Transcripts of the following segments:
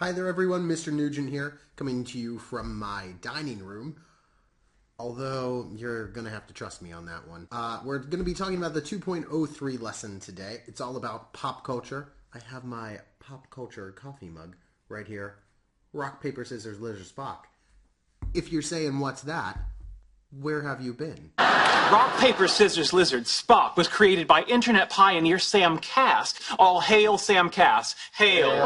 Hi there everyone, Mr. Nugent here, coming to you from my dining room. Although, you're going to have to trust me on that one. We're going to be talking about the 2.03 lesson today. It's all about pop culture. I have my pop culture coffee mug right here. Rock, paper, scissors, lizard, Spock. If you're saying, what's that? Where have you been? Rock, paper, scissors, lizard, Spock was created by internet pioneer Sam Cass. All hail Sam Cass. Hail.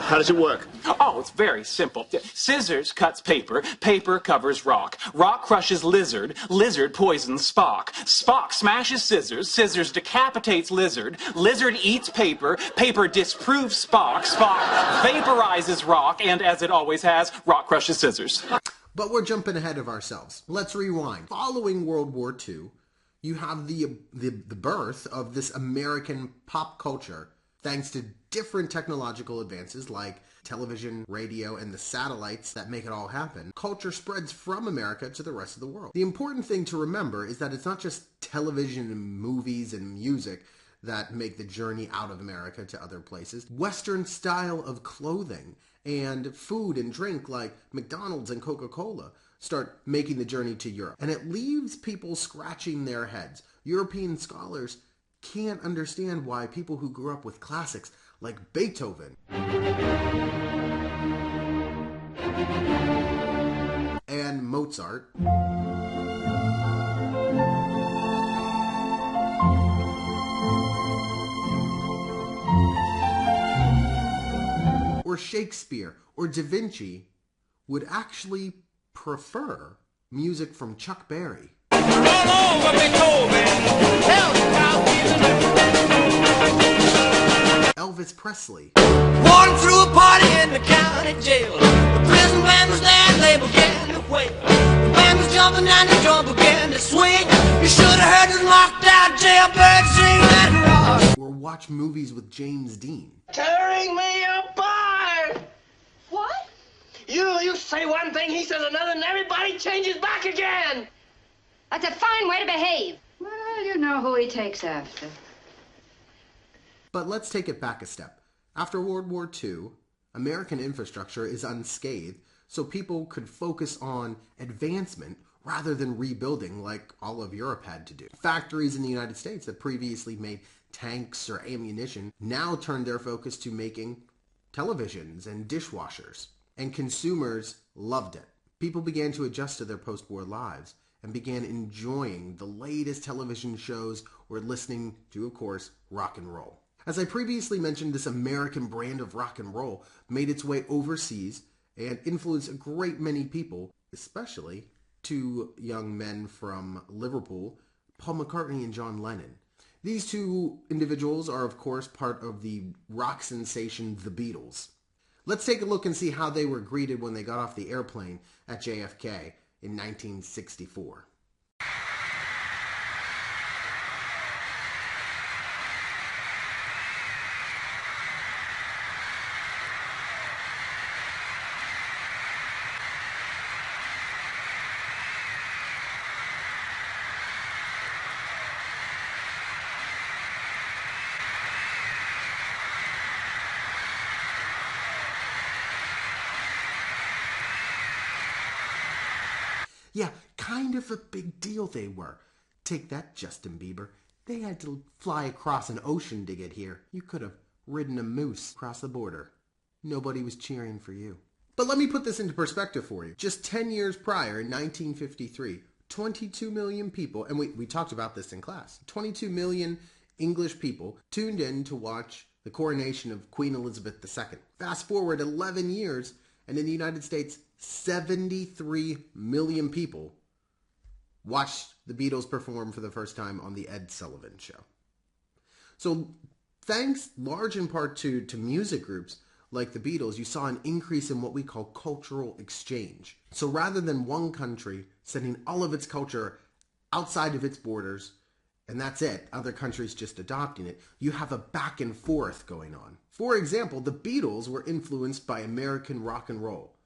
How does it work? Oh, it's very simple. Scissors cuts paper, paper covers rock. Rock crushes lizard, lizard poisons Spock. Spock smashes scissors, scissors decapitates lizard, lizard eats paper, paper disproves Spock, Spock vaporizes rock, and as it always has, rock crushes scissors. But we're jumping ahead of ourselves. Let's rewind. Following World War II, you have the birth of this American pop culture thanks to different technological advances like television, radio, and the satellites that make it all happen. Culture spreads from America to the rest of the world. The important thing to remember is that it's not just television and movies and music that make the journey out of America to other places. Western style of clothing and food and drink like McDonald's and Coca-Cola start making the journey to Europe. And it leaves people scratching their heads. European scholars can't understand why people who grew up with classics like Beethoven and Mozart or Shakespeare or Da Vinci would actually prefer music from Chuck Berry. Elvis Presley. Walking through a party in the county jail. The prison band was there and they began to wail. The band was jumping and the drum began to swing. You should have heard the knocked out jailbird sing and rock. Or watch movies with James Dean. Tearing me apart! What? You say one thing, he says another, and everybody changes back again! That's a fine way to behave. Well, you know who he takes after. But let's take it back a step. After World War II, American infrastructure is unscathed, so people could focus on advancement rather than rebuilding like all of Europe had to do. Factories in the United States that previously made tanks or ammunition now turned their focus to making televisions and dishwashers. And consumers loved it. People began to adjust to their post-war lives and began enjoying the latest television shows or listening to, of course, rock and roll. As I previously mentioned, this American brand of rock and roll made its way overseas and influenced a great many people, especially two young men from Liverpool, Paul McCartney and John Lennon. These two individuals are, of course, part of the rock sensation The Beatles. Let's take a look and see how they were greeted when they got off the airplane at JFK in 1964. Yeah, kind of a big deal they were. Take that, Justin Bieber. They had to fly across an ocean to get here. You could have ridden a moose across the border. Nobody was cheering for you. But let me put this into perspective for you. Just 10 years prior, in 1953, 22 million people, and we talked about this in class, 22 million English people tuned in to watch the coronation of Queen Elizabeth II. Fast forward 11 years, and in the United States, 73 million people watched the Beatles perform for the first time on the Ed Sullivan Show. So thanks large in part to music groups like the Beatles, you saw an increase in what we call cultural exchange. So rather than one country sending all of its culture outside of its borders, and that's it, other countries just adopting it, you have a back and forth going on. For example, the Beatles were influenced by American rock and roll.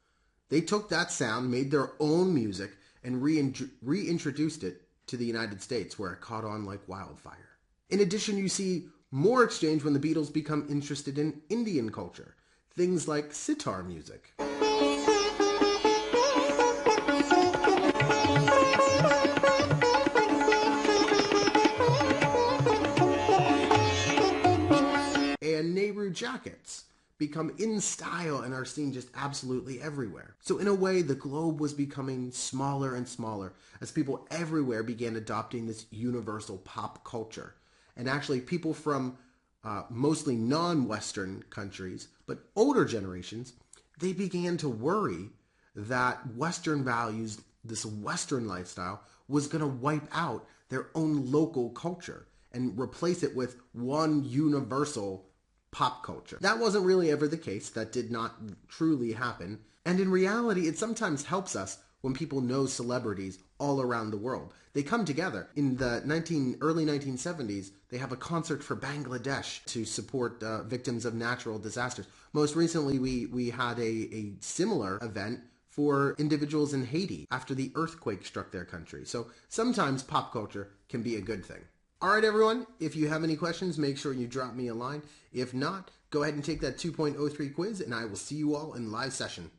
They took that sound, made their own music, and reintroduced it to the United States, where it caught on like wildfire. In addition, you see more exchange when the Beatles become interested in Indian culture. things like sitar music. And Nehru jackets become in style and are seen just absolutely everywhere. So in a way, the globe was becoming smaller and smaller as people everywhere began adopting this universal pop culture. And actually, people from mostly non-Western countries, but older generations, they began to worry that Western values, this Western lifestyle, was going to wipe out their own local culture and replace it with one universal pop culture. That wasn't really ever the case. That did not truly happen. And in reality, it sometimes helps us when people know celebrities all around the world. They come together. In the early 1970s, they have a concert for Bangladesh to support victims of natural disasters. Most recently, we had a similar event for individuals in Haiti after the earthquake struck their country. So sometimes pop culture can be a good thing. All right, everyone, if you have any questions, make sure you drop me a line. If not, go ahead and take that 2.03 quiz, and I will see you all in live session.